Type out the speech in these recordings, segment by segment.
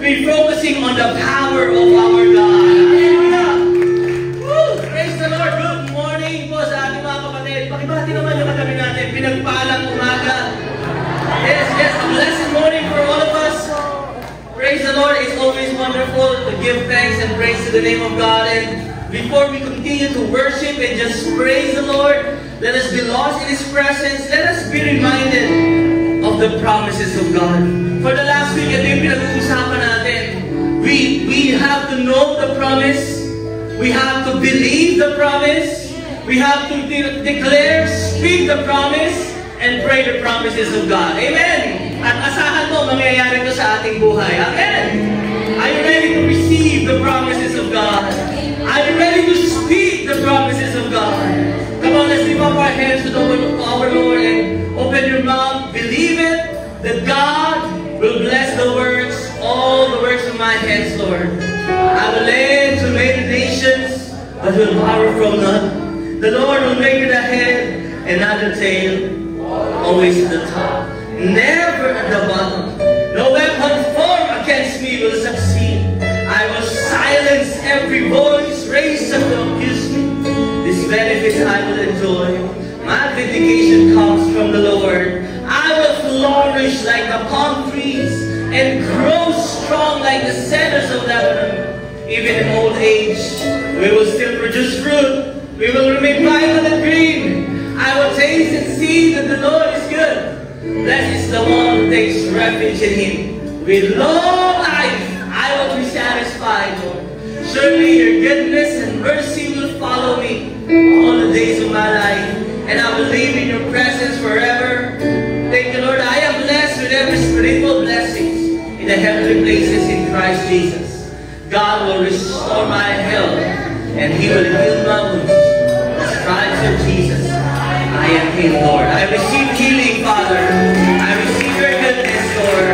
be focusing on the power of our God. Hallelujah! Woo! Praise the Lord! Good morning po sa ating mga kapatid. Pakibati naman yung katabi natin. Pinagpalang umaga. Yes, a blessed morning for all of us. Praise the Lord. It's always wonderful to give thanks and praise to the name of God. And before we continue to worship and just praise the Lord, let us be lost in His presence. Let us be reminded of the promises of God. For the last week, ito yung pinag-uusapan natin. We have to know the promise. We have to believe the promise. We have to declare, speak the promise, and pray the promises of God. Amen! At asahan mo, mangyayari ito sa ating buhay. Amen! Are you ready to receive the promises of God? Are you ready to speak the promises of God? Come on, let's lift up our hands to our Lord and open your mouth. Believe it, that God will bless the works, all the works of my hands, Lord. I will lend to many nations, but will borrow from none. The Lord will make it the head and not the tail, always at the top, never at the bottom. No weapon formed against me will succeed. I will silence every voice raised up to accuse me. This benefit I will enjoy. My vindication comes from the Lord. I will flourish like the palm trees and grow strong like the cedars of Lebanon. Even in old age, we will still produce fruit. We will remain vital and green. I will taste and see that the Lord is good. Blessed is the one who takes refuge in Him. With long life, I will be satisfied, Lord. Surely your goodness and mercy will follow me all the days of my life, and I will live in your presence forever. Thank you, Lord. I am blessed with every spiritual blessings in the heavenly places in Christ Jesus. God will restore my health, and He will heal my wounds. The stripes of Jesus, I am healed, Lord. I receive healing, Father. I receive your goodness, Lord.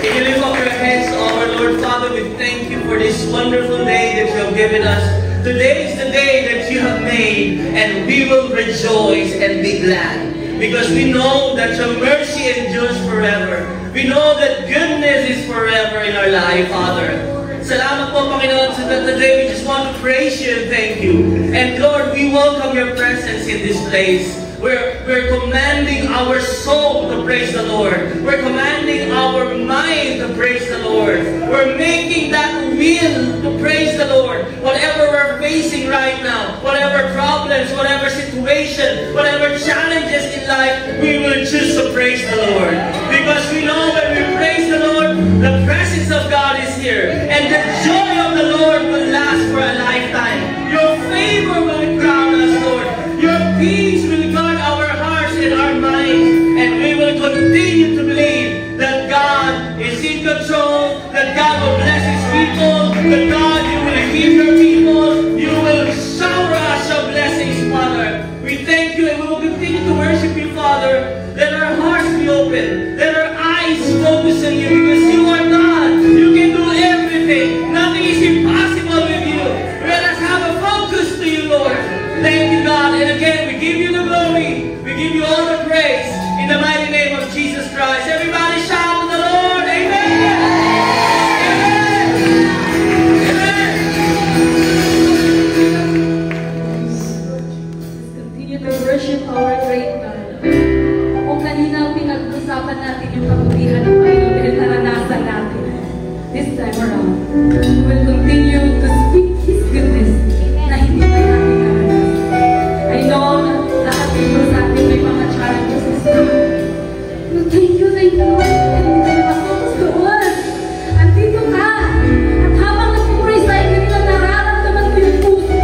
Can you lift up your hands to our Lord? Father, we thank you for this wonderful day that you have given us. Today is the day that you have made, and we will rejoice and be glad. Because we know that your mercy endures forever. We know that goodness is forever in our life, Father. Salamat po, Panginoon, so that today we just want to praise you and thank you. And Lord, we welcome your presence in this place. We're commanding our soul to praise the Lord. We're commanding our mind to praise the Lord. We're making that will to praise the Lord. Whatever we're facing right now, whatever problems, whatever situation, whatever challenges in life, we will choose to praise the Lord. Because we know when we praise the Lord, the presence of God is here. And the joy of the Lord will last for a lifetime. Your favor will crown us, Lord. Your peace will guard our hearts and our minds. And we will continue to believe that God is in control, that God will bless His people, that God, you will heal your people, you will shower us your blessings, Father. We thank you and we will continue to worship you, Father. Let our hearts be open. Let our eyes focus on you, because you are God. You can do everything. Nothing is impossible with you. Let us have a focus to you, Lord. Thank you, God. And again, we give you the glory. We give you all the praise. In the mighty name of Jesus Christ. Everybody shout to the Lord. Amen. Amen. Amen. Let's continue to worship our great God. Kung kanina pinag-usapan natin yung kabutihan ng Panginoon dahil naranasan natin. This time around, we will continue to speak His goodness na hindi pa natin naranasan. I know lahat dito sa atin may mga challenges as well. But thank you, Lord. And may masotos doon. Andito ka. At habang nag-praise tayo, hindi lang nararamdaman ko yung puso.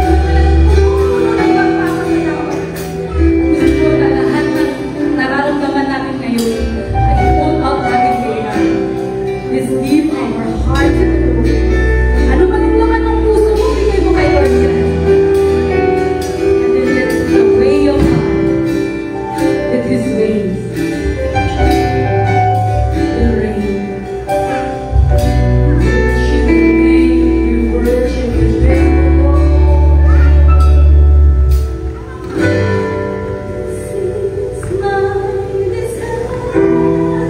Puno ng pagpapasalamat. Gusto ko na lahat ng nararamdaman natin ngayon ay pull out natin kay God. Let's give our hearts to the Lord. Ano man ang laman ng puso mo, bigay mo kay Lord yan. And then let the way of God, let His ways will reign. Worship His name, we worship His name, Lord. This is my desire.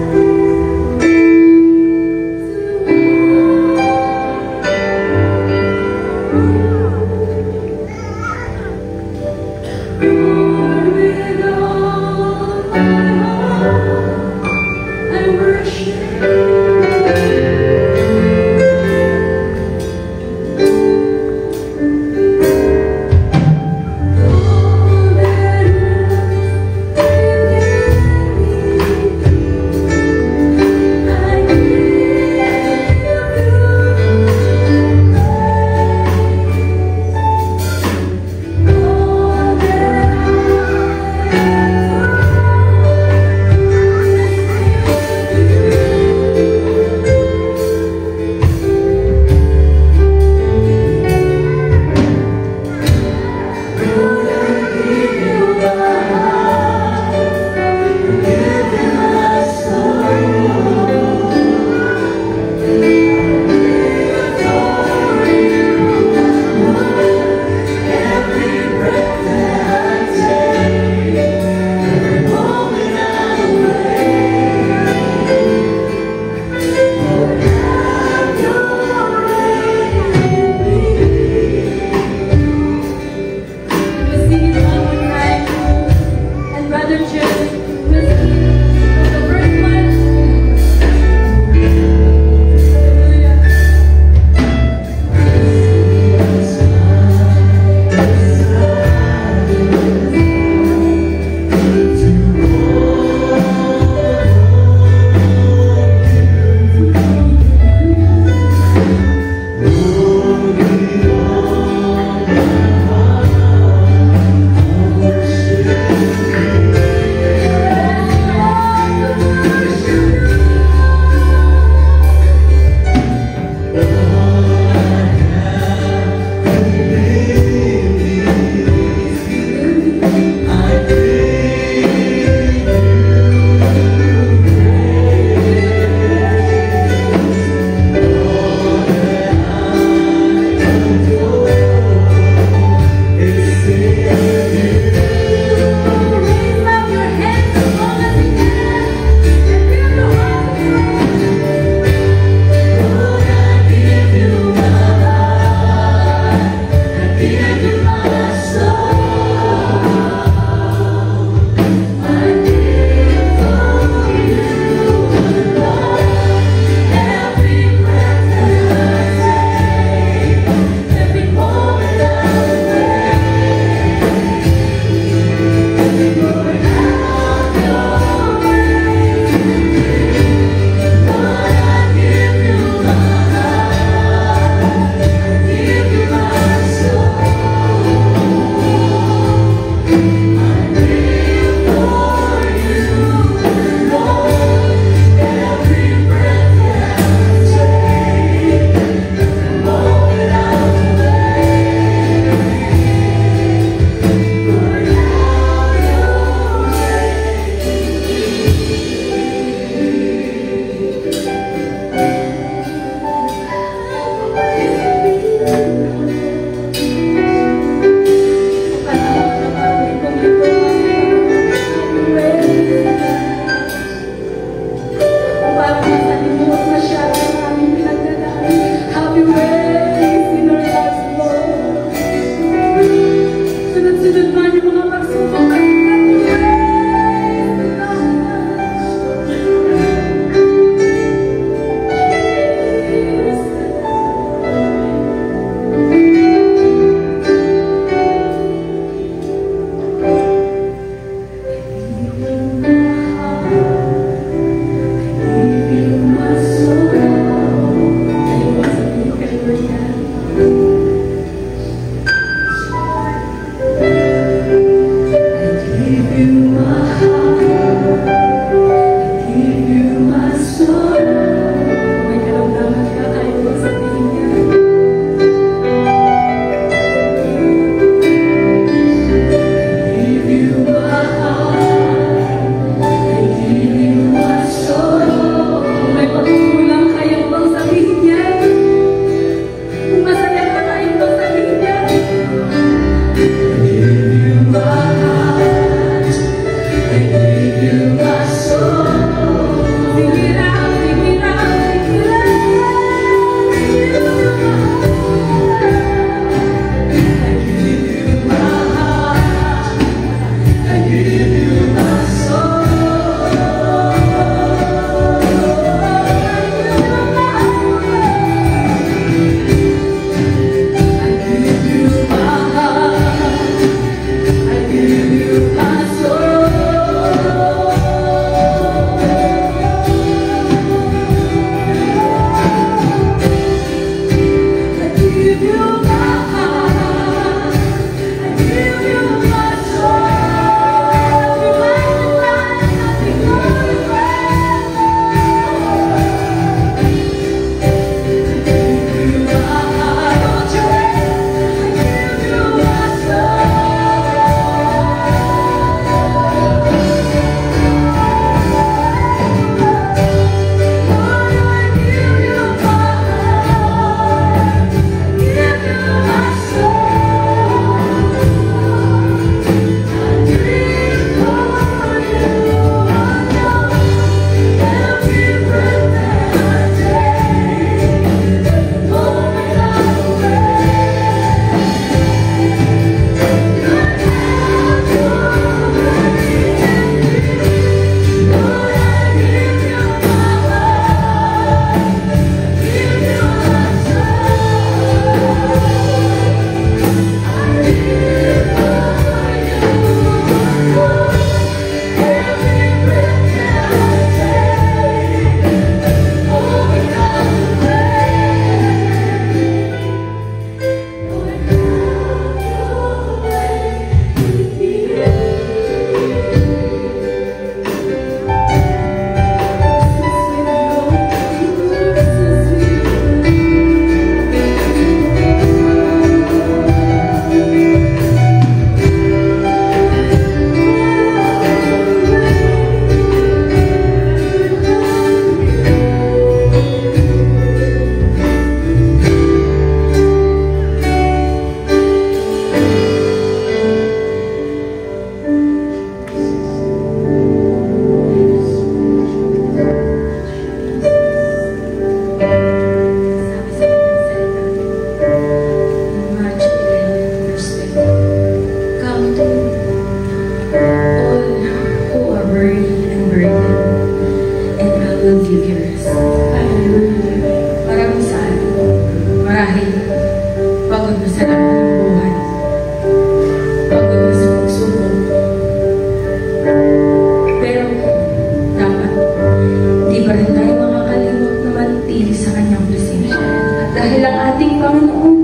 ating Panginoon,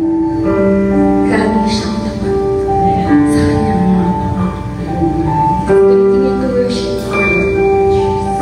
lagi siyang tapat sa kanyang mga pangako. Continue to worship our Lord Jesus.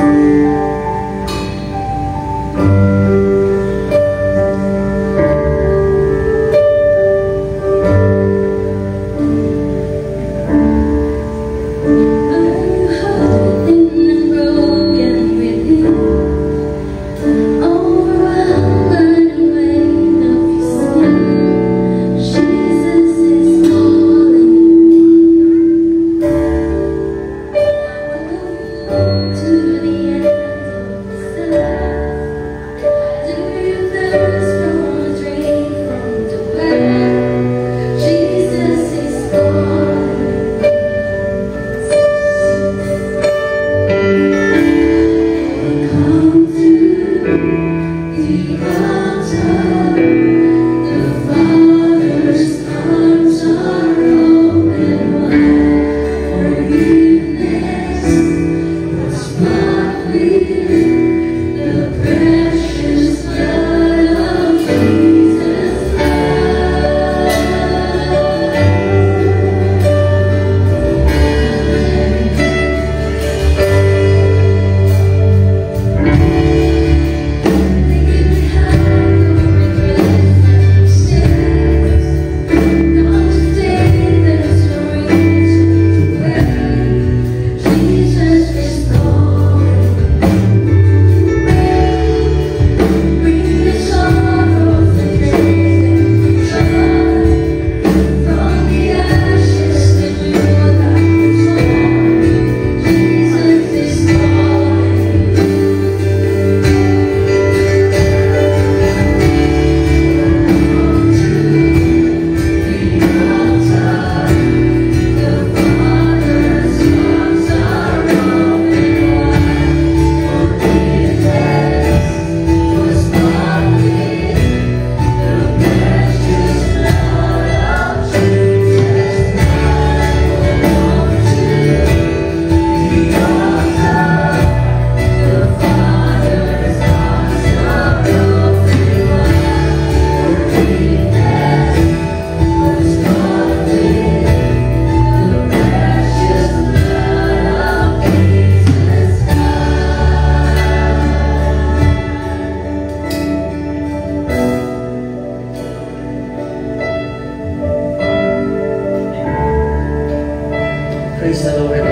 Praise the Lord.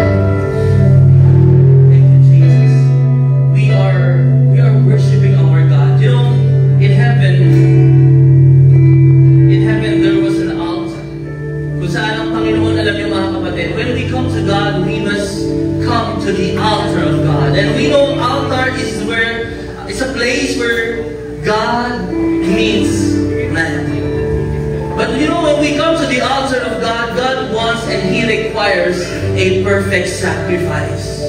Thank you, Jesus. We are worshiping our God. You know, in heaven there was an altar. Kung saan ang Panginoon, alam niyo mga kapatid, when we come to God, we must come to the altar of God. And we know altar is it's a place where God meets man. But you know, when we come to the altar of God, God wants and He requires a perfect sacrifice.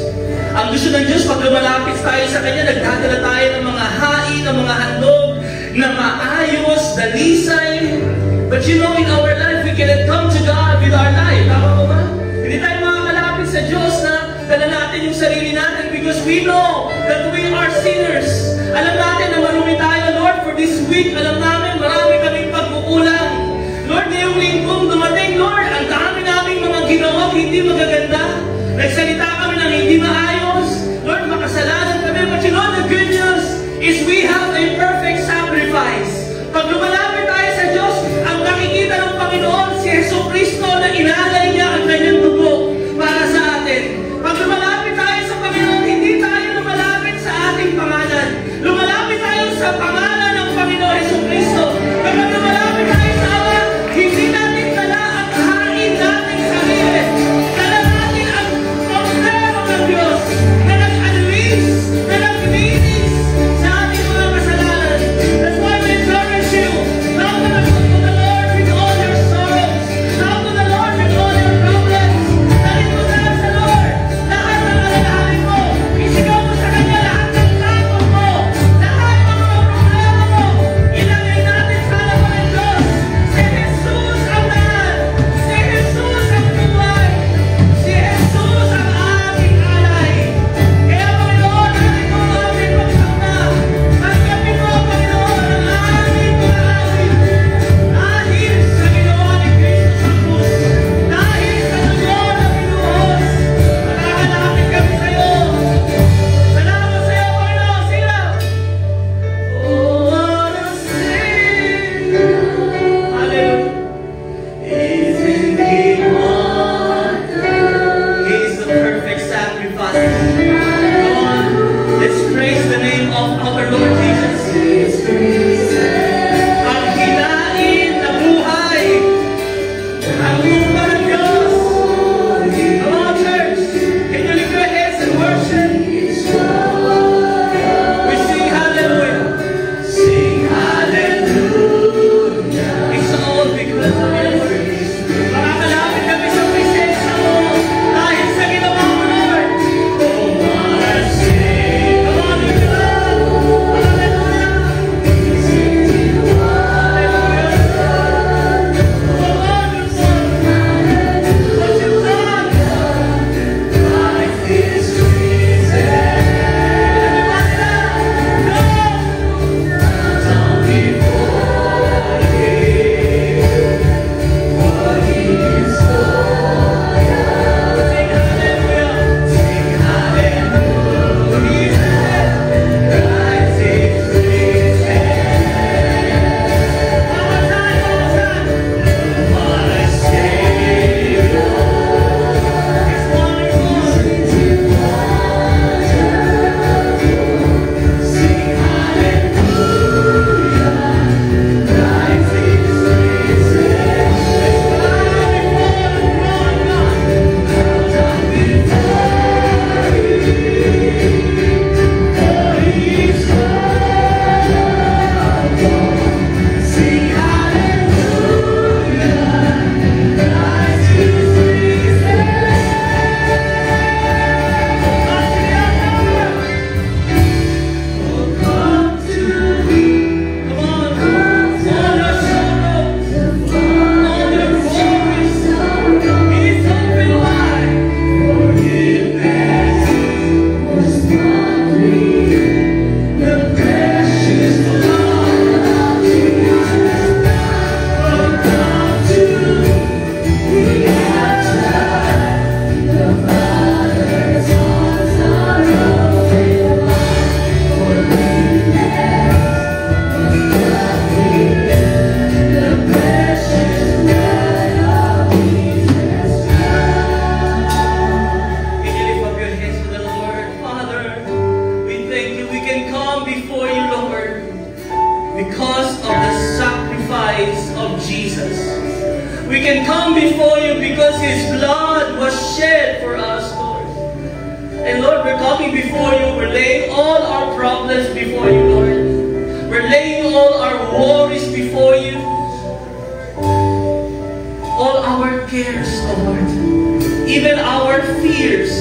Ang gusto ng Diyos, pag lumalapit tayo sa Kanya, nagdadala tayo ng mga hain, ng mga handog, na maayos, dalisay. But you know, in our life, we cannot come to God with our life. Tama ko ba? Hindi tayo makakalapit sa Diyos na dala natin yung sarili natin because we know that we are sinners. Alam natin na marumi tayo, Lord, for this week. Alam namin, marami kaming pagkukulang. Lord, ngayong linggong dumating, Lord, ang dami naming mga ginawang hindi magaganda. Nagsalita kami ng hindi maayos. Lord, makasalanan kami. But you know, the good news is we have a perfect sacrifice. Pag lumalapit tayo sa Diyos, ang nakikita ng Panginoon, si Jesucristo na inalay niya ang kanyang dugo para sa atin. Pag lumalapit tayo sa Panginoon, hindi tayo lumalapit sa ating pangalan. Lumalapit tayo sa pangalan ng Panginoon Jesucristo. Kapag lumalapit tayo sa Ama, hindi natin dala ang hain nating sarili. Dala natin ang pagdero ng Diyos na nag-unleash, na nag-linis sa ating mga kasalanan. That's why we encourage you, come to the Lord with all your sorrows. Come to the Lord with all your sacrifice of Jesus. We can come before you because His blood was shed for us, Lord. And Lord, we're coming before you. We're laying all our problems before you, Lord. We're laying all our worries before you. All our cares, Lord. Even our fears.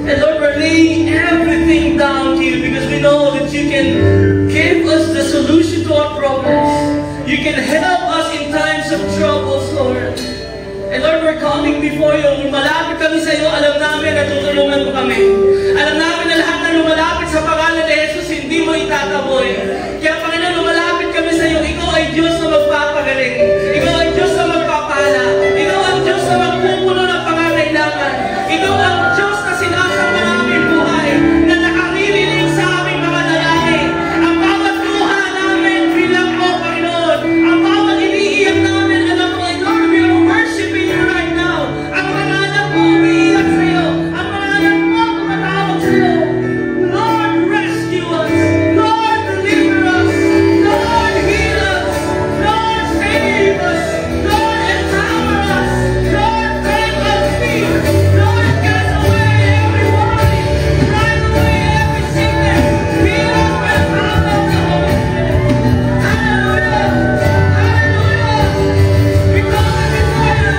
And Lord, we're laying everything down to you because we know that you can give us the solution to our problems. You can help us in times of troubles, Lord. And Lord, we're coming before you. Lumalapit kami sa iyo. Alam namin na tutulungan mo kami. Alam namin na lahat na lumalapit sa pangalan ni Jesus, hindi mo itataboy. Kaya Panginoon, lumalapit kami sa iyo. Ikaw ay Diyos na magpapagaling. Ikaw ay Diyos na magpapala. Ikaw ang Diyos na magpupuno ng pangangailangan. Ikaw ang Diyos na sinasama namin buhay, na nakaririnig sa aming mga dalangin. Ang bawat luha namin, bilang mo, Panginoon. Ang bawat iniiyak namin, alam mo, Lord, we are worshiping you right now. Ang pangalan mo, umiiyak sa iyo. Ang pangalan mo, tumatawag sa iyo. Lord, rescue us. Lord, deliver us. Lord, heal us. Lord, save us. Lord, empower us. Lord, break us free. Lord, cast away every worry. Drive away every sickness. Heal us by the power of the Holy Spirit. Hallelujah. Hallelujah. We come before you.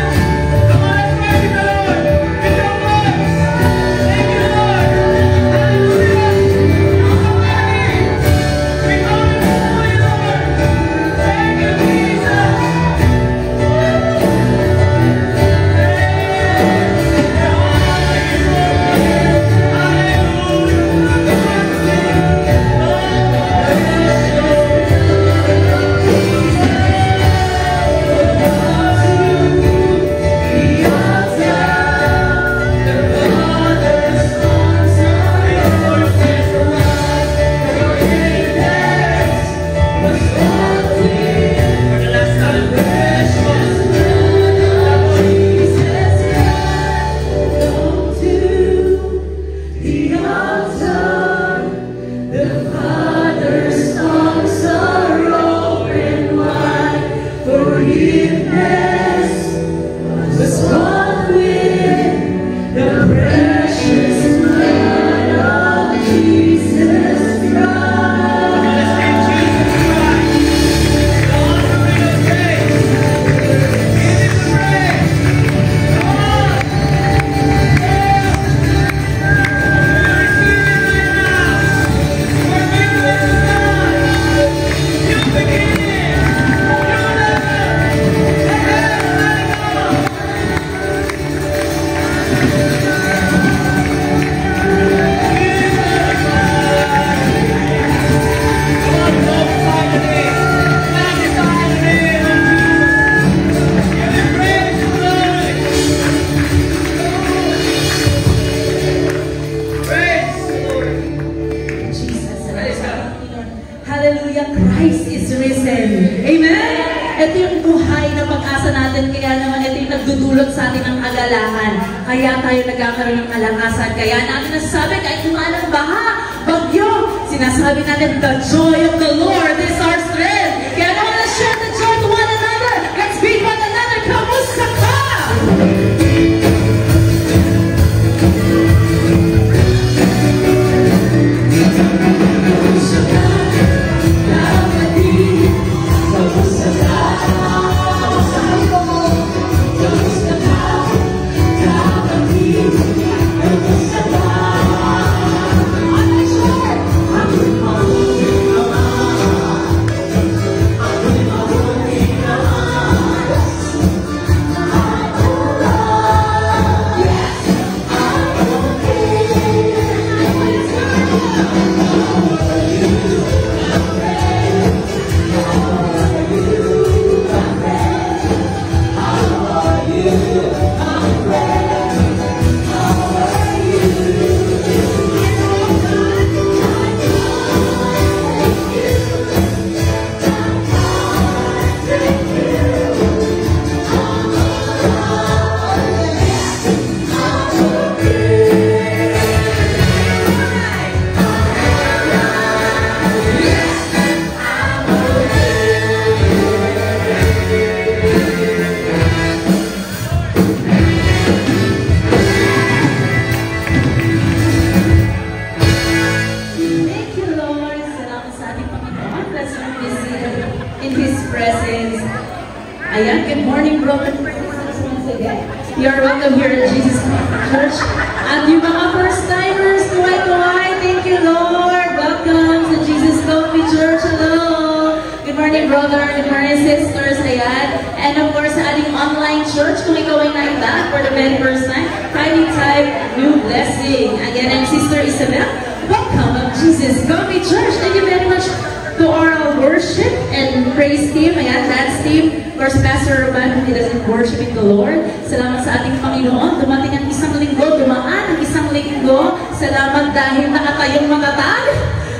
Come on, let's praise the Lord. With your voice. Thank you, Lord. Hallelujah. We come before you, Lord. Thank you, Jesus. Hallelujah, Christ is risen. Amen? Ito yung buhay na pag-asa natin. Kaya naman ito yung nagdudulot sa atin ng kagalahan. Kaya tayo nagkakaroon ng kalakasan. Kaya natin nasasabi, kahit kumalang baha, bagyo, sinasabi natin, the joy of the Lord is our strength. Kaya naman let's share the joy to one another. Let's be one another. Kamusta ka? I'm in His presence. Ayan, good morning, brothers and sisters once again. You are welcome here at Jesus Church. At yung mga first-timers, tuway-tuway, thank you, Lord. Welcome to Jesus Coffee Church. Hello. Good morning, brother. Good morning, sisters. Ayan. And of course, sa ating online church, kung ikaw ay naita for the very first time, kindly type new blessing. Again, I'm Sister Isabel. Welcome to Jesus Coffee Church. Thank you very much to our worship and praise team. Ayan, dance team. Of course, Pastor Roman, who doesn't worship in the Lord. Salamat sa ating Panginoon. Dumating ang isang linggo, dumaan ang isang linggo. Salamat dahil nakatayong matatag.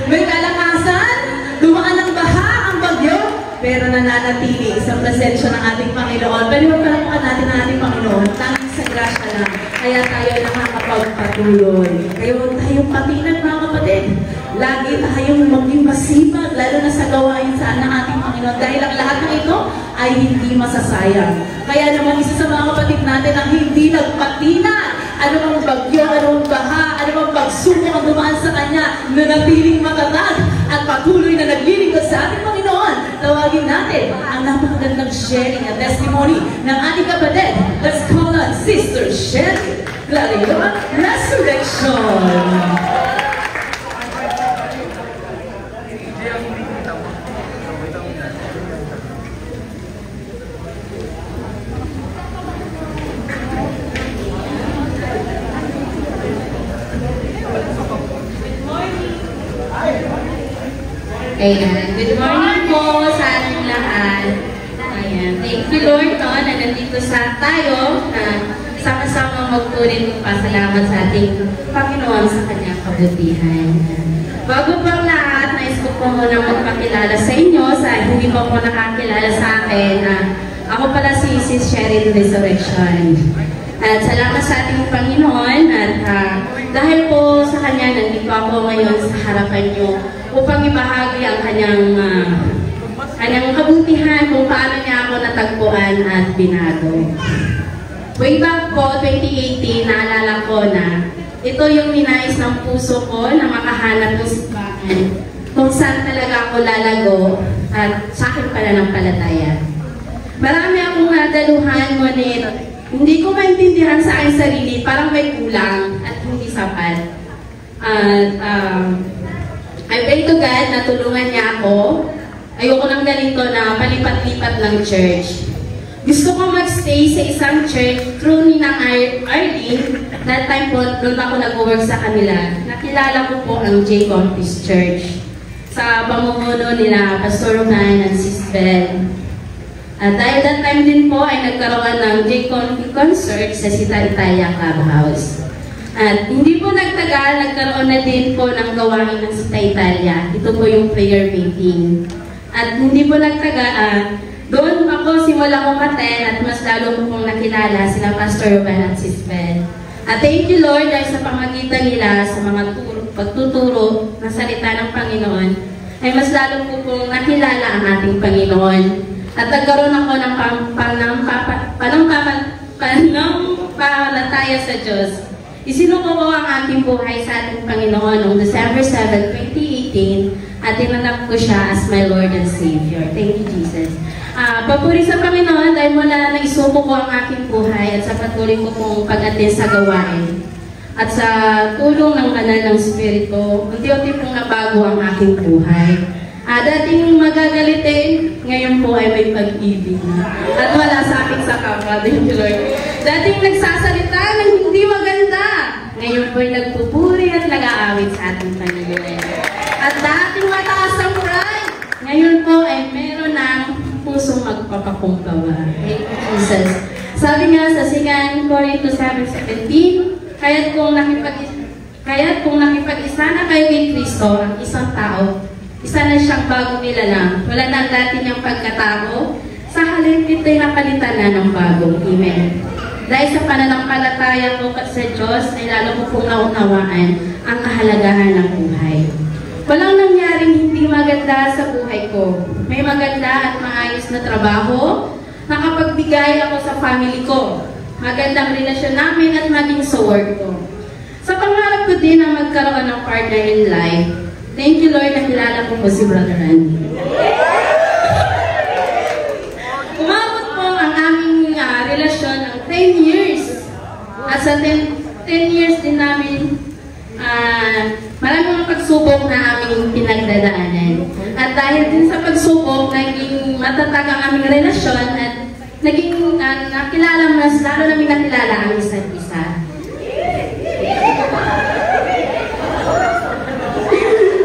May kalakasan. Dumaan ang baha, ang bagyo. Pero nananatili sa presensya ng ating Panginoon. Pero magpalamukan natin ang ating Panginoon. Tanging sa grasya lang. Kaya tayo nakakapagpatuloy. Kaya huwag tayong patinag, mga kapatid. Lagi tayong maging masipag, lalo na sa gawain saan ng ating Panginoon. Dahil ang lahat ng ito ay hindi masasayang. Kaya naman isa sa mga kapatid natin ang hindi nagpatinag. Ano mang bagyo, ano mang baha, ano mang pagsubok ang dumaan sa Kanya, nanatiling matatag at patuloy na naglilingkod sa ating Panginoon. Tawagin natin ang napakagandang sharing at testimony ng ating kapatid. Let's call on Sister Shelly Clarion Resurrection. Ayan. Good morning po sa ating lahat. Ayan. Thank you, Lord, no, na nandito sa tayo na sama-sama magpunin pasalamat sa ating Panginoon sa Kanyang kabutihan. Bago pang lahat, nais ko po muna magpakilala sa inyo sa hindi pa po nakakilala sa akin. Ako pala si Sis Sheryl Resurrection. At salamat sa ating Panginoon at dahil po sa Kanya, nandito ako ngayon sa harapan niyo upang ibahagi ang kanyang kabutihan kung paano niya ako natagpuan at binago. Way back po, 2018, naalala ko na ito yung ninais ng puso ko na makahanap ng simbahan kung saan talaga ako lalago at sa akin pala ng palataya. Marami akong nadaluhan, ngunit hindi ko maintindihan sa aking sarili, parang may kulang at hindi sapat. At I pray to God na tulungan niya ako. Ayoko nang ganito na palipat-lipat ng church. Gusto ko magstay sa isang church through ni Nang Arlene. That time po, doon ako nag-work sa kanila. Nakilala ko po ang J. Compis Church. Sa pamumuno nila, Pastor Roman and Sis Bel. At dahil that time din po ay nagkaroon ng J. Compis concert sa Sita Italia Clubhouse. At hindi po nagtagal, nagkaroon na din po ng gawain ng Sita Italia. Ito po yung prayer meeting. At hindi po nagtagal, doon ako simula kong attend at mas lalo po pong nakilala sila Pastor Ruben at Sis Bel. At thank you, Lord, dahil sa pamagitan nila sa mga pagtuturo ng salita ng Panginoon, ay mas lalo po pong nakilala ang ating Panginoon. At nagkaroon ako ng panampalataya sa Diyos. Isinuko ko ang aking buhay sa ating Panginoon noong December 7, 2018 at tinanggap ko siya as my Lord and Savior. Thank you, Jesus. Papuri sa Panginoon dahil mula na isuko ko ang aking buhay at sa patuloy ko pong pag-attend sa gawain. At sa tulong ng banal ng Espiritu, unti-unti pong nabago ang aking buhay. Dating magagalitin, ngayon po ay may pag-ibig. At wala sa akin sa kapwa. Thank you, Lord. Dating nagsasalita ng hindi maganda, ngayon po ay nagpupuri at nag-aawit sa ating Panginoon. At dating mataas ang pride, ngayon po ay meron ng pusong magpapakumbaba. Thank you, Jesus. Sabi nga sa 2 Corintios 7:17, kaya't kung nakipag-isa na kayo kay Kristo, ang isang tao, isa na siyang bagong nilalang. Wala na dati niyang pagkatao. Sa halip ito'y napalitan na ng bagong. Amen. Dahil sa pananampalataya ko sa Diyos, ay lalo ko pong naunawaan ang kahalagahan ng buhay. Walang nangyaring hindi maganda sa buhay ko. May maganda at maayos na trabaho. Nakapagbigay ako sa family ko. Magandang relasyon namin at maging sa work ko. Sa pangarap ko din ang magkaroon ng partner in life. Thank you, Lord, nakilala ko po si Brother Randy. sa 10 years din namin, maraming mga pagsubok na aming pinagdadaanan. At dahil din sa pagsubok, naging matatag ang aming relasyon at naging nakilala mas, lalo namin nakilala ang isa't isa.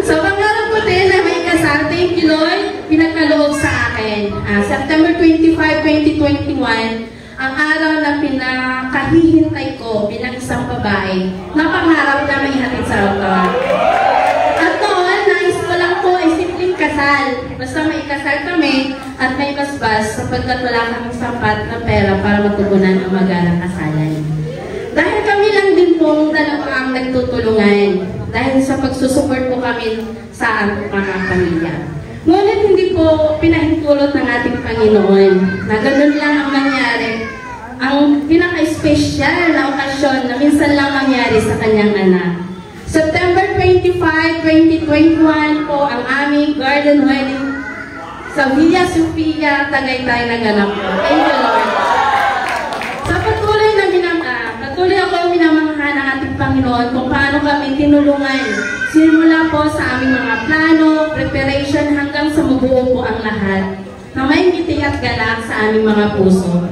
So, pangarap ko din na may kasal, thank you Lord, pinagkaloob sa akin. September 25, 2021, ang araw na pinakahihintay ko bilang isang babae na pangarap na may hatid sa altar. At noon, nais ko lang po ay simpleng kasal. Basta may kasal kami at may basbas sapagkat wala kaming sapat na pera para matugunan ang magalang kasalan. Dahil kami lang din pong dalawa ang nagtutulungan dahil sa pagsusupport po kami sa mga pamilya. Ngunit hindi po pinahintulot ng ating Panginoon na ganun lang ang nangyari. Ang pinaka-special na okasyon na minsan lang nangyari sa kanyang anak. September 25, 2021 po ang aming garden wedding sa Villa Sofia, Tagaytay naganap po. Thank you Lord. Sa patuloy ako minamangha ng ating Panginoon kung paano kami tinulungan. Simula po sa aming mga plano, preparation hanggang sa mabuo po ang lahat na may ngiti at galak sa aming mga puso.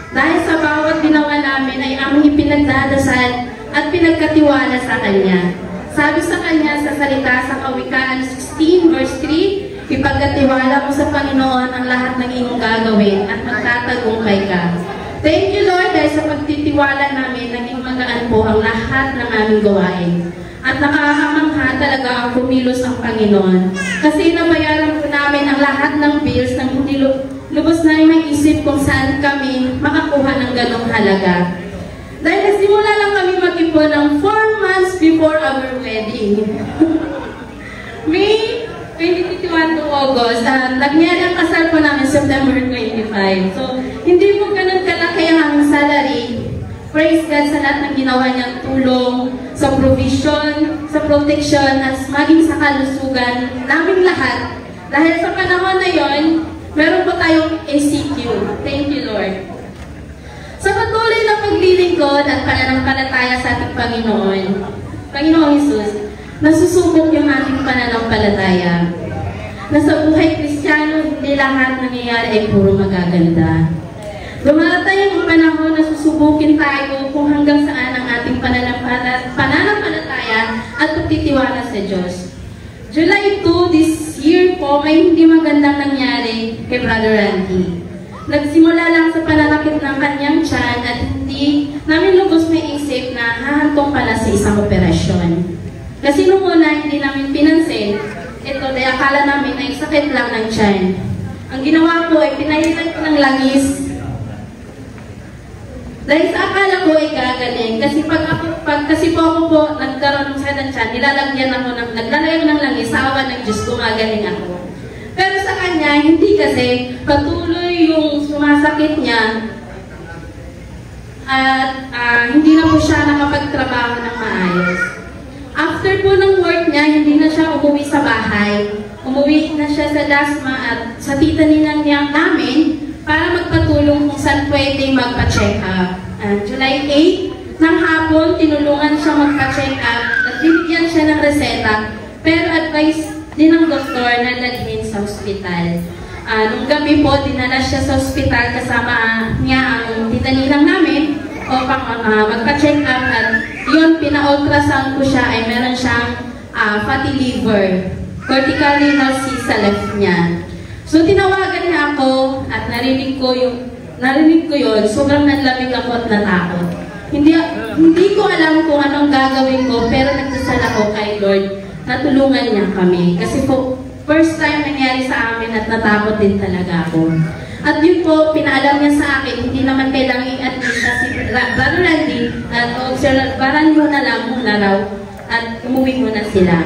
Dahil sa bawat ginawa namin ay aming ipinagdadasal at pinagkatiwala sa Kanya. Sabi sa Kanya sa salita sa Kawikaan 16 verse 3, ipagkatiwala mo sa Panginoon ang lahat ng iyong gagawin at magtatagumpay ka. Thank you Lord dahil sa pagtitiwala namin naging magaan po ang lahat ng aming gawain. At nakakamangha talaga ang kumilos ang Panginoon. Kasi nabayaran po namin ang lahat ng bills ng hindi lubos na may isip kung saan kami makakuha ng ganong halaga. Dahil nagsimula lang kami mag-ipon ng 4 months before our wedding. May 2021 to August, nangyari ang kasal po namin September 25. So, hindi po ganun kalaki ang aming salary. Praise God sa lahat ng ginawa niyang tulong, sa provision, sa protection, at maging sa kalusugan naming lahat. Dahil sa panahon na yon, meron po tayong ACQ. Thank you, Lord. Sa patuloy na paglilingkod at pananampalataya sa ating Panginoon, Panginoong Hesus, nasusubok yung ating pananampalataya. Na sa buhay Kristiyano, hindi lahat nangyayari ay puro magaganda. Dumarating ang panahon na susubukin tayo kung hanggang saan ang ating pananampalataya at pagtitiwala sa Diyos. July 2 this year po, may hindi magandang nangyari kay Brother Randy. Nagsimula lang sa pananakit ng kanyang tiyan at hindi namin lubos may isip na hahantong pala sa isang operasyon. Kasi nung una, hindi namin pinansin. Ito, dahil akala namin ay sakit lang ng tiyan. Ang ginawa ko ay pinahitan ko ng langis. Dahil sa akala ko ay gagaling. Kasi kasi po ako po nagkaroon ng sakit ng tiyan, naglalagyan ng langis, sa awa ng Diyos, gumagaling ako. Pero sa kanya, hindi kasi patuloy yung sumasakit niya at hindi na po siya nakapagtrabaho ng maayos. After po ng work niya, hindi na siya umuwi sa bahay. Umuwi na siya sa Dasma at sa tita ninang namin para magpatulong kung saan pwede magpa-check up. July 8 ng hapon, tinulungan siya magpa-check up at binigyan siya ng reseta. Pero advice din ng doktor na dalhin sa ospital. Nung gabi po, dinala siya sa ospital kasama niya ang tita ninang namin upang magpa-check up at yun, pina-ultrasound ko siya ay meron siyang fatty liver, cortical renal cyst sa left niya. So tinawagan niya ako at narinig ko yun, sobrang nanlamig ako at natakot. Hindi ko alam kung anong gagawin ko, pero nagdasal ako kay Lord na tulungan niya kami. Kasi po, first time nangyari sa amin at natakot din talaga ako. At yun po, pinaalam niya sa akin, hindi naman kailangang i-admit na si Brother Randy at observaran nyo na lang muna raw at umuwi muna sila.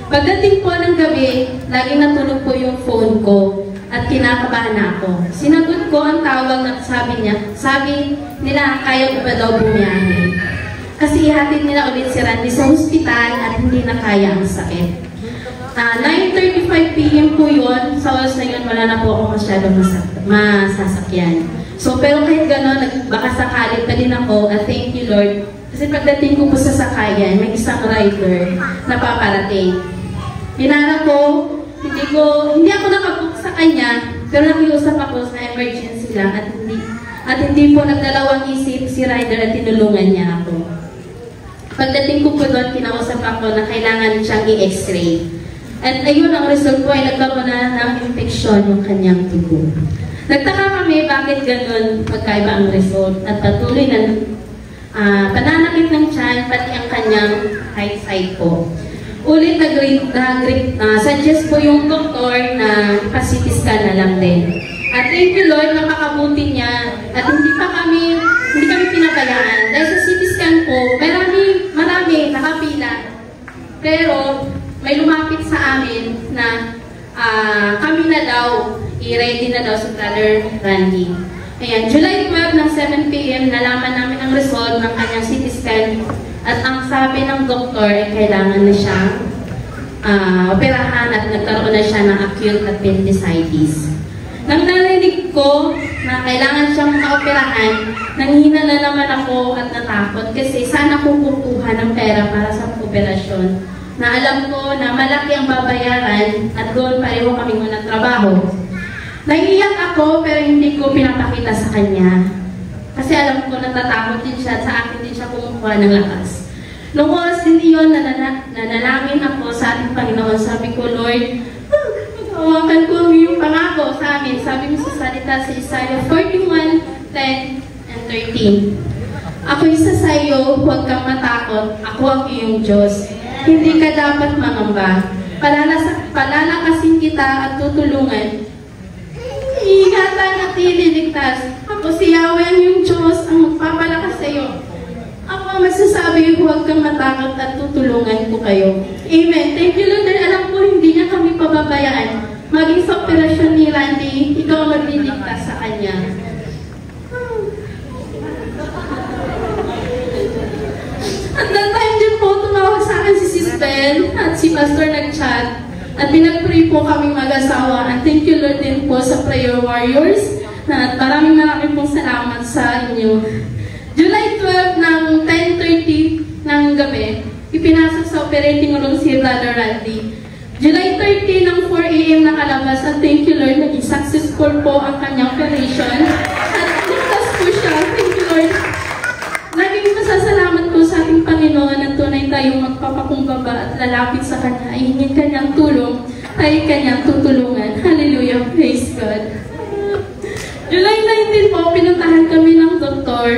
Pagdating po ng gabi, laging natulog po yung phone ko at kinakabahan ako. Sinagot ko ang tawag at sabi nila kaya ko pa daw bumiyahe. Kasi ihatid nila ulit si Randy sa hospital at hindi na kaya ang sakit. 9:35 PM po yun. Sa oras na yun, wala na po ako masyadong masasakyan. So, pero kahit gano'n, baka sakali pa din ako, thank you Lord. Kasi pagdating ko po sa sakayan, may isang rider na paparating. Hinarap ko, hindi ako nakabook sa kanya, pero nakiusap ako sa emergency lang at hindi po nagdalawang isip si rider at tinulungan niya ako. Pagdating ko po doon, kinausap ako na kailangan siyang i-x-ray. At ayun, ang result po ay nagkaroon na ng infeksyon yung kanyang tubo. Nagtaka kami bakit ganun magkaiba ang result at patuloy na pananakit ng tiyan pati ang kanyang right side po. Ulit suggest po yung doktor na pa-CT scan na lang din. At thank you Lord, napakabuti niya at hindi kami pinabayaan. Dahil sa CT scan po, marami nakapila. Pero may lumapit sa amin na kami na daw, i-ready na daw si Brother Randy. Ayan, July 12 ng 7 p.m. nalaman namin ang result ng kanyang CT scan at ang sabi ng doktor ay kailangan na siyang operahan at nagkaroon na siya ng acute appendicitis. Nang narinig ko na kailangan siyang maoperahan, nanghina na naman ako at natakot kasi sana ko kukuha ng pera para sa operasyon. Na alam ko na malaki ang babayaran at doon pareho kami ng trabaho. Naiiyak ako pero hindi ko pinapakita sa kanya. Kasi alam ko natatakot din siya at sa akin din siya kumukuha ng lakas. Noong oras din iyon, nanalangin ako sa ating Panginoon. Sabi ko, Lord, hawakan ko yung pangako sa amin. Sabi mo sa salita sa Isaiah 41:10 and 13. Ako'y sa iyo, huwag kang matakot. Ako ang iyong Diyos. Hindi ka dapat mangamba. Palalakasin kita at tutulungan. Iingatan at ililigtas. Ako si Yahweh ang iyong Diyos ang magpapalakas sa iyo. Ako ang magsasabi, huwag kang matakot at tutulungan ko kayo. Amen. Thank you Lord. Alam ko hindi niya kami pababayaan. Maging sa operasyon ni Randy, ikaw ang magliligtas sa kanya. At that time din po, tumawag sa akin si Sis Ben at si Pastor nag-chat. At pinag-pray po kaming mag-asawa. And thank you Lord din po sa Prayer Warriors. At maraming pong salamat sa inyo. July 12 ng 10:30 ng gabi, ipinasok sa operating room si Brother Randy. July 30 ng 4 a.m. nakalabas. At thank you Lord, naging successful po ang kanyang operation. At ligtas po siya. Thank you Lord. Naging masasalamat po sa ating Panginoon na tunay tayong magpapakumbaba at lalapit sa Kanya ay hingin Kanyang tulong, ay Kanyang tutulungan. Hallelujah, praise God. July 19 po, pinuntahan kami ng doktor.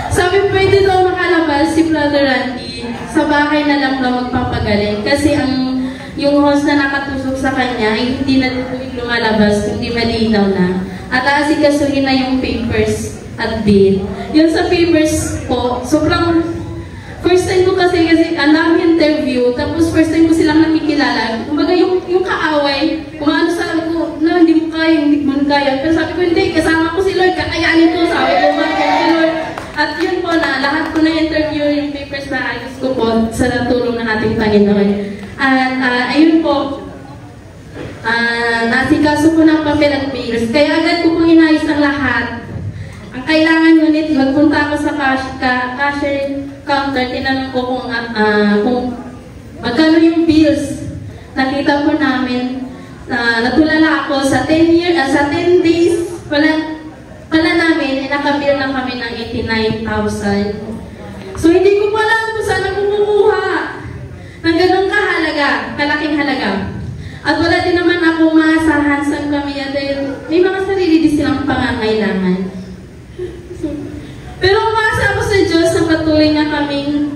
Sabi, pwede daw makalabas si Brother Randy. Sa bahay na lang daw magpapagaling kasi yung host na nakatusok sa kanya ay hindi na lumalabas, hindi malinaw na. At aasikasuhin na yung papers at bill. Yung sa papers po, sobrang first time ko kasi ang dami interview, tapos first time ko silang nakikilala. Kumbaga yung kaaway, kumano sa ko, na hindi mo kaya. Pero sabi ko, hindi, kasama ko si Lord, kakayanin ko, sabi ko, si Lord. At yun po na, lahat ko na interview yung papers na ayos ko po sa natulong ng ating Panginoon. At ayun po, nasikaso ko ng papel at bills. Kaya agad ko pong inayos ang lahat. Ang kailangan ngunit, magpunta ako sa cashier counter, tinanong ko kung magkano yung bills. Nakita po namin, natulala ako sa 10 days, pala namin, nakabill na kami ng 89,000. So hindi ko pa alam kung saan ako kumuha ng ganong kalaking halaga. At wala din naman ako maasahan saan kami dahil may mga sarili din silang pangangailangan. Pero umasa ako sa Diyos na patuloy na kaming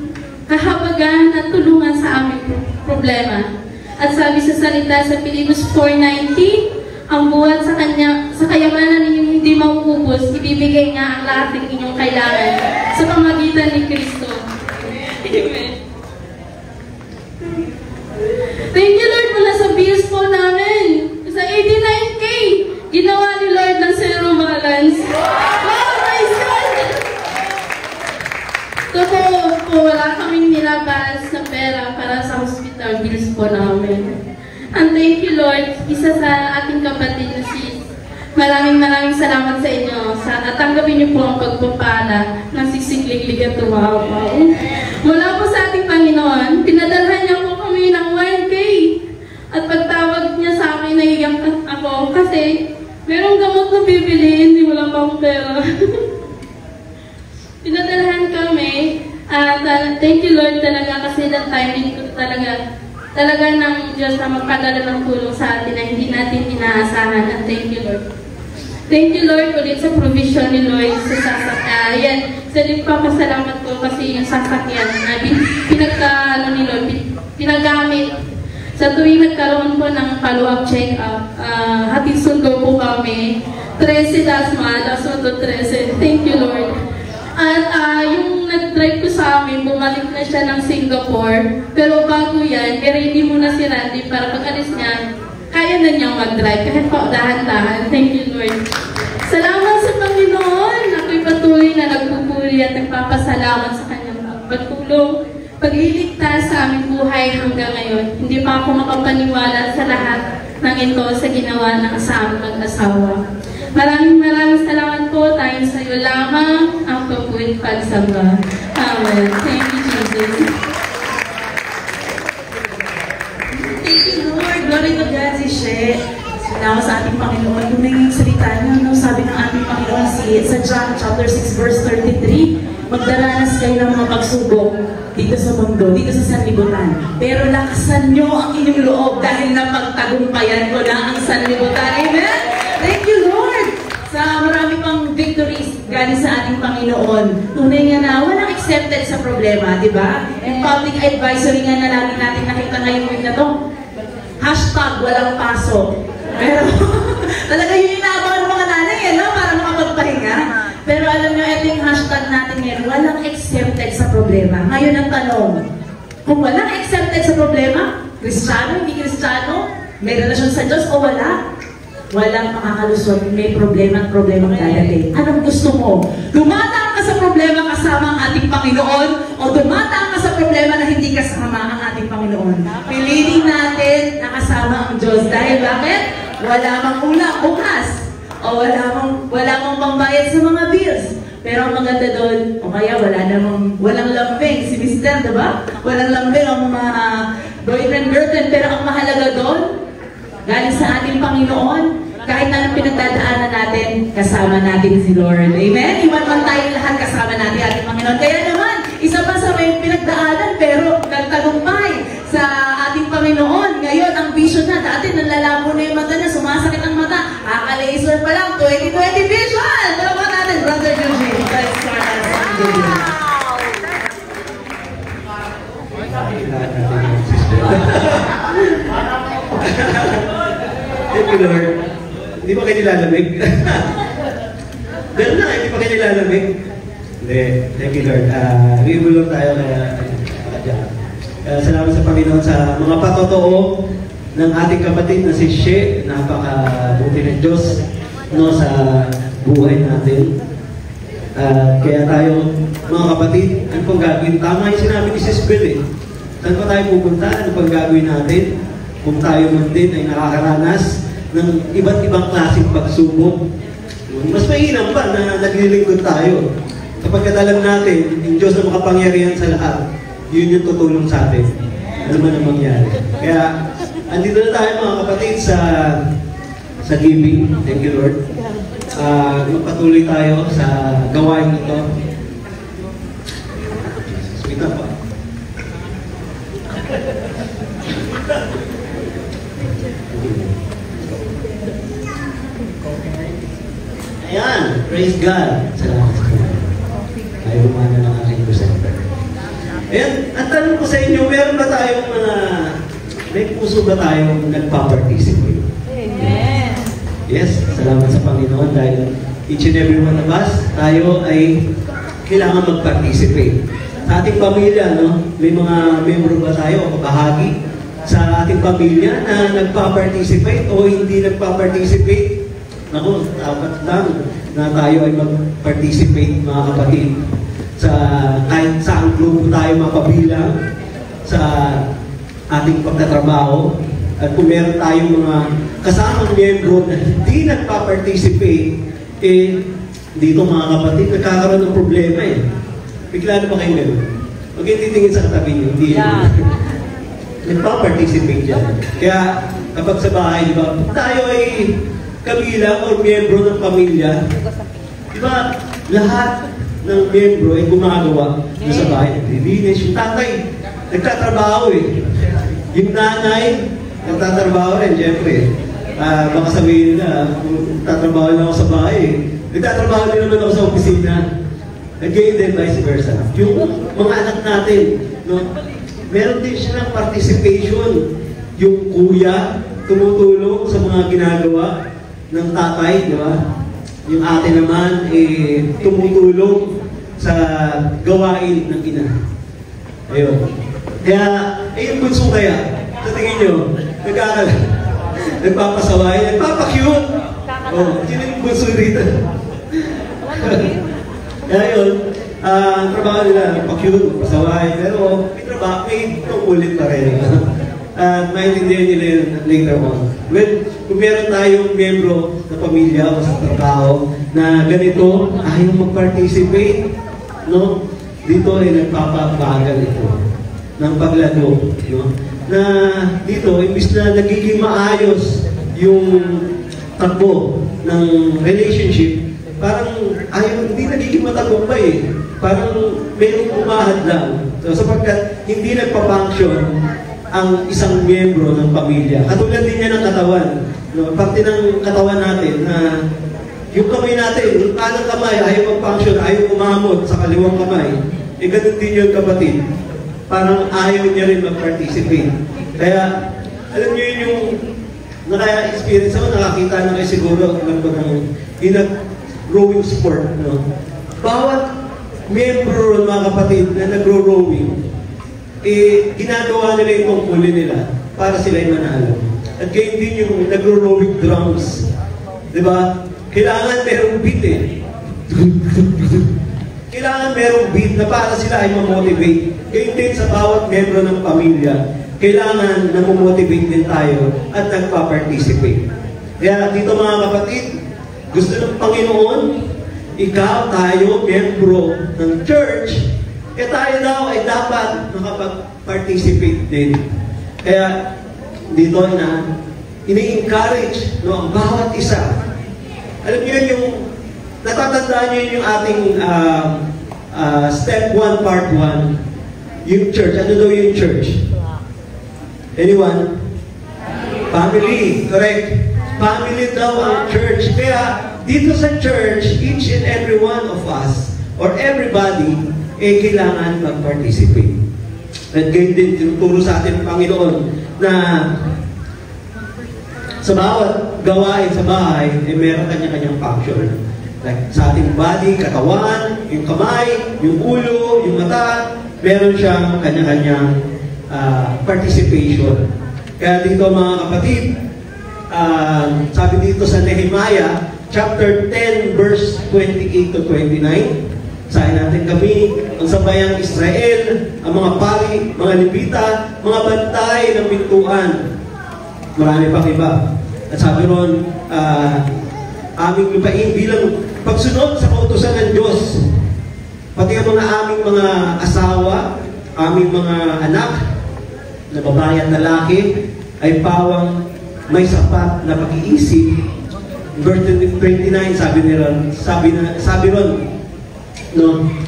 kahabagan at tulungan sa aming problema. At sabi sa salita sa Pilipos 4:19, ang buhat sa kayamanan ninyong hindi mauubos, ibibigay niya ang lahat ng inyong kailangan sa pamagitan ni Kristo. Amen. Thank you Lord mula sa bills po namin. Sa 89K, ginawa ni Lord ng zero balance. Wow, praise God! Totoo po, wala kaming nilabas na pera para sa hospital. bills po namin. And thank you, Lord, isa sa ating kapatid na sis. Maraming salamat sa inyo. At tanggapin niyo po ang pagpapala ng sisikliglig at tumapaw. Mula po sa ating Panginoon, pinadalhan niya po kami ng 1K. At pagtawag niya sa akin, naiiyak ako kasi merong gamot na bibili, hindi wala pa akong pera. Pinadalhan kami. Thank you, Lord, talaga kasi that timing ko talaga ng Diyos na magpadala ng tulong sa atin na hindi natin inaasahan. At thank you, Lord. Thank you, Lord, ulit sa provision ni Lord sa sasakyan. Sa nagpapasalamat ko kasi yung sasakyan na ni Lord, pinagamit. Sa tuwing nagkaroon po ng follow-up check-up, hatid sundo po kami. 13 Dasma, Dasma 13. Thank you, Lord. At yung nag-drive ko sa amin, bumalik na siya ng Singapore. Pero bago yan, ready muna si Randy para pag-alis niya, kaya na niyang mag-drive. Kahit pa dahan-dahan. Thank you, Lord. Salamat sa Panginoon. Ako'y patuloy na nagpupuri at nagpapasalamat sa kanyang pagtulong, pagliligtas sa aming buhay hanggang ngayon. Hindi pa ako makapaniwala sa lahat ng ito sa ginawa ng asamang mag-asawa. Maraming salamat po. Tayo sa iyo lamang ang pagpuwit pagsamba. Amen. Thank you, Jesus. Thank you, Lord. Glory to God, si She. Salamat sa ating Panginoon. Kung naging salita niyo, sabi ng ating Panginoon sa John chapter 6 verse 33, magdaranas kayo ng mga pagsubok dito sa mundo, dito sa sanlibutan. Pero lakasan niyo ang inyong loob dahil napagtagumpayan ko na ang sanlibutan. Amen? Thank you, Lord, sa marami pang victories galing sa ating Panginoon. Tunay nga na walang accepted sa problema, di ba? Yung public advisory nga na lagi natin nakita ngayong week na to. Hashtag walang pasok. Pero talaga yun inaabangan ng mga nanay, no? Para makapagpahinga. Pero alam nyo, ito yung hashtag natin ngayon, walang accepted sa problema. Ngayon ang tanong, kung walang accepted sa problema, Kristiyano, hindi Kristiyano, may relasyon sa Diyos o wala? Walang makakalusot, may problema at problema dadating. Anong gusto mo? Dumataan ka sa problema kasama ang ating Panginoon o dumataan ka sa problema na hindi kasama ang ating Panginoon? Piliin natin na kasama ang Diyos. Dahil bakit? Wala mang ulam bukas o wala mang pambayad sa mga bills. Pero ang maganda doon, o kaya walang lambing. Si Mr., diba? Walang lambing ang mga boyfriend, girlfriend. Pero ang mahalaga doon, galing sa ating Panginoon, kahit na anong pinagdadaanan natin, kasama natin si Lord. Amen? Iwan man tayo lahat, kasama natin ating Panginoon. Kaya naman, isa pa sa may pinagdaanan, pero nagtagumpay sa ating Panginoon. Ngayon, ang vision na, dati nalalabo na yung mata niya, sumasakit ang mata, kaka-laser pa lang, 2020 vision! Talaga natin, Brother Eugene. Let's start our video. Thank you, Lord. Hindi ba kayo nilalamig? Gano'n na, hindi pa kayo nilalamig? Hindi. Thank you, Lord. Review lang tayo kaya salamat sa Panginoon sa mga patotoo ng ating kapatid na si She. Napakabuti ng Diyos sa buhay natin. Kaya tayo, mga kapatid, ano pong gagawin? Tama yung sinabi ni Sis Bel. Saan pa tayo pupunta? Ano pang gagawin natin? Kung tayo man din ay nakakaranas ng iba't ibang klaseng pagsubok. Mas mainam pa na naglilingkod tayo. Kapag alam natin, yung Diyos na makapangyarihan sa lahat, yun yung tutulong sa atin. Ano man ang mangyari. Kaya, andito na tayo mga kapatid sa giving. Thank you, Lord. Magpatuloy tayo sa gawain ito. Sweet na pa. Ayan, praise God. Salamat sa Panginoon. Ay humana ng aking presenter. Ayan, ang tanong ko sa inyo, meron ba tayong may puso ba tayong nagpa-participate? Amen. Yes, salamat sa Panginoon dahil each and every one of us, tayo ay kailangan mag-participate. Sa ating pamilya, may mga membro ba tayo, kabahagi sa ating pamilya na nagpa-participate o hindi nagpa-participate? Naku, dapat lang na tayo ay mag-participate, mga kapatid, sa kahit saang grupo tayo mapabilang sa ating pagtatrabaho. At kung meron tayong mga kasamang miyembro na hindi nagpa-participate, dito mga kapatid, nagkakaroon ng problema Bigla na ba kayo meron? Huwag yung titingin sa katabi niyo, hindi nagpa-participate dyan. Kaya kapag sa bahay, di ba, tayo ay kabilang o miyembro ng pamilya, di ba, lahat ng miyembro ay gumagawa sa bahay. Naglilinis, yung tatay, nagtatrabaho Yung nanay, nagtatrabaho rin, syempre. Baka sabihin nila, tatrabaho na ako sa bahay. Nagtatrabaho din naman ako sa opisina. Again din, vice versa. Yung mga anak natin, meron din silang participation. Yung kuya, tumutulong sa mga ginagawa ng tatay, di ba? Yung ate naman, tumutulong sa gawain ng ina. Ayun. Kaya, yung bunso kaya, sa tingin nyo, nagpapasaway, nagpapakyut. Sino yung bunso rito? Kaya yun, trabaho nila, nagpakyut, nagpasaway, pero may trabaho, may ulit pa rin. At maintindihan nila yun later on. Well, kung meron tayong miyembro sa pamilya o sa trabaho na ganito, ayaw mag-participate, dito ay nagpapabagal ito ng paglaro. Na dito, imbis na nagiging maayos yung takbo ng relationship, parang hindi nagiging matagumpay Parang mayroong umahad lang. So, sapagkat hindi nagpa-function ang isang miyembro ng pamilya. Katulad din niya ng katawan. Parte ng katawan natin na yung kamay natin, yung kanang kamay, ayaw mag-function, ayaw umamot sa kaliwang kamay. Ganun din yung kapatid. Parang ayaw niya rin mag-participate. Kaya, alam niyo yun yung naka-experience ako, nakakita na kayo siguro in a rowing sport. Bawat miyembro, mga kapatid, na nagro-rowing, ginagawa nila yung tungkulin nila para sila yung manalo. At gayon din yung nagro-rowing drums. Diba? Kailangan merong beat Kailangan merong beat na para sila ay ma-motivate. Gayon din sa bawat miyembro ng pamilya. Kailangan na ma-motivate din tayo at nagpa-participate. Kaya dito mga kapatid, gusto ng Panginoon, ikaw, tayo, miyembro ng church, tayo daw ay dapat makapag-participate din. Kaya dito na ini-encourage ang bawat isa. Alam niyo yung natatandaan niyo yung ating step 1, part 1, yung church. Ano daw yung church? Anyone? Family. Correct. Family daw ang church. Kaya dito sa church, each and every one of us, or everybody, kailangan mag-participate. At ganyan din, tinuturo sa atin ng Panginoon na sa bawat gawain sa bahay, meron kanya-kanyang function. Like sa ating body, katawan, yung kamay, yung ulo, yung mata, meron siyang kanya-kanyang participation. Kaya dito mga kapatid, sabi dito sa Nehemiah, chapter 10, verse 28 to 29, sabi natin kami, ang sambayang Israel, ang mga pari, mga Levita, mga bantay ng pintuan. Marami pang iba. At sabi ron, aming lupain bilang pagsunod sa kautusan ng Diyos. Pati ang mga aming mga asawa, aming mga anak, na babae at lalaki, ay pawang may sapat na pag-iisip. Verse 29, sabi ron,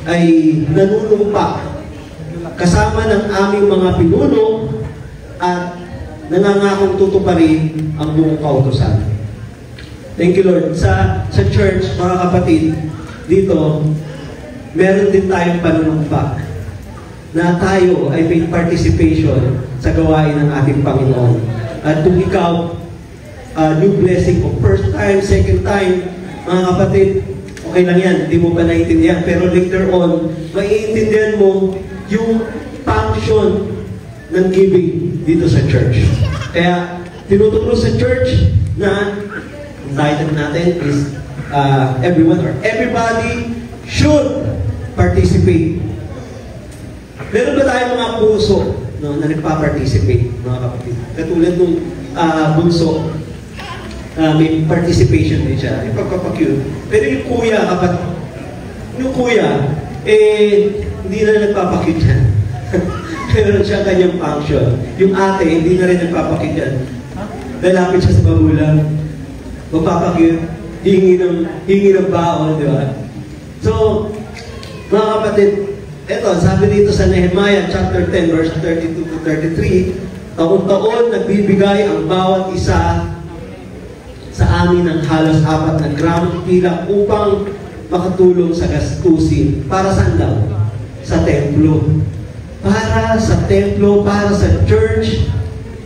ay nanunumpa kasama ng aming mga pinuno at nangangakong tutuparin ang buong kautusan. Thank you, Lord. Sa church, mga kapatid, dito, meron din tayong panunumpa na tayo ay may participation sa gawain ng ating Panginoon. At kung ikaw, new blessing o first time, second time, mga kapatid, okay lang yan, hindi mo ba naiintindihan? Pero later on, maiintindihan mo yung function ng giving dito sa church. Kaya, tinuturo sa church na ang title natin is everyone or everybody should participate. Meron ba tayong mga puso no, na nagpa-participate, mga kapatid. Katulad nung bunso, may participation din siya, yung pagpapakyut. Pero yung kuya, hindi na nagpapakyut yan. Meron siya kanyang function. Yung ate, hindi na rin nagpapakyut yan. Lalapit siya sa magulang, magpapakyut, hingi ng baon, di ba? So, mga kapatid, eto, sabi dito sa Nehemiah chapter 10, verse 32 to 33, taon-taon nagbibigay ang bawat isa sa amin ng halos 4 na gramong pilak upang makatulong sa gastusin. Para saan daw? Sa templo. Para sa templo, para sa church,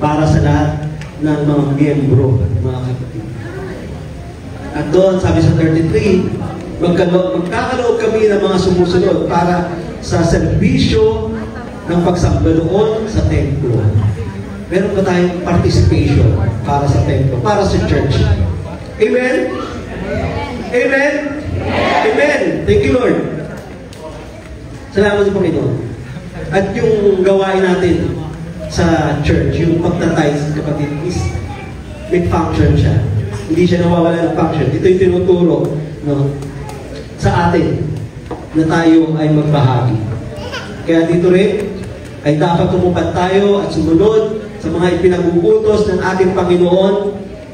para sa lahat ng mga miyembro, mga kapatid. At doon, sabi sa 33, magkakaloob kami ng mga sumusunod para sa serbisyo ng pagsamba doon sa templo. Meron ba tayong participation para sa templo, para sa church? Amen? Amen? Amen! Thank you, Lord. Salamat sa Panginoon. At yung gawain natin sa church, yung pagtatithe, kapatid, is may function siya. Hindi siya nawawala ng function. Ito yung tinuturo, no, sa atin na tayo ay magbahagi. Kaya dito rin ay dapat tumupad tayo at sumunod sa mga ipinag-uutos ng ating Panginoon.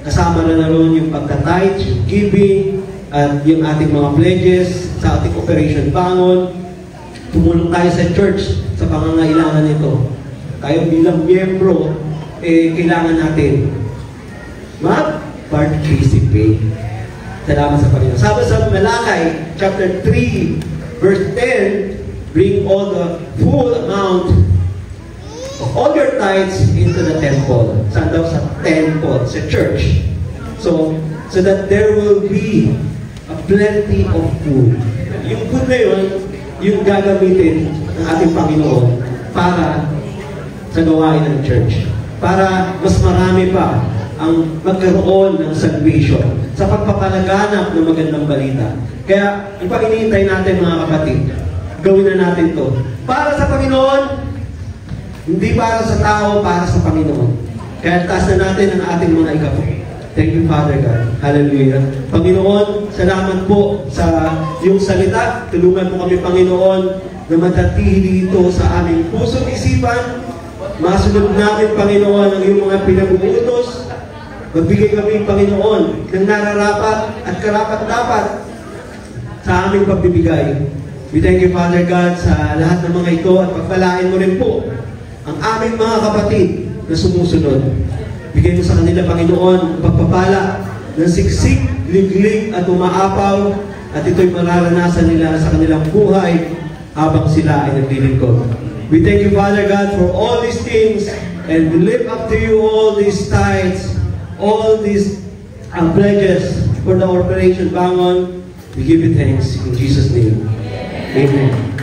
Kasama na naroon yung pagtatithe, yung giving, at yung ating mga pledges sa ating Operation Bangon. Tumulong tayo sa church sa pangangailangan nito. Tayo bilang miyembro, kailangan natin mag-participate. Salamat sa Panginoon. Sabi sa Malakay, chapter 3, verse 10, bring all the full amount of all your tithes into the temple. Saan daw? Sa temple, sa church. So that there will be a plenty of food. Yung food na yun, yung gagamitin ng ating Panginoon para sa gawain ng church. Para mas marami pa ang magkaroon ng salvation sa pagpapalaganap ng magandang balita. Kaya, yung pag-inihintay natin, mga kapatid, gawin na natin to. Para sa Panginoon, hindi para sa tao, para sa Panginoon. Kaya taas na natin ang ating mga ikapo. Thank you, Father God. Hallelujah. Panginoon, salamat po sa iyong salita. Tulungan mo kami, Panginoon, na matatili ito sa aming puso at isipan. Masunod namin, Panginoon, ang iyong mga pinag-uutos. Magbigay kami, Panginoon, ng nararapat at karapat-dapat sa aming pagbibigay. We thank you, Father God, sa lahat ng mga ito at pagpalain mo rin po ang aming mga kapatid na sumusunod. Bigay mo sa kanila, Panginoon, ang pagpapala ng siksik, liglig at umaapaw, at ito'y mararanasan nila sa kanilang buhay habang sila ay naglilingkod. We thank you, Father God, for all these things, and we lift up to you all these tithes, all these pledges for the Operation Bangon. We give you thanks in Jesus' name. Amen.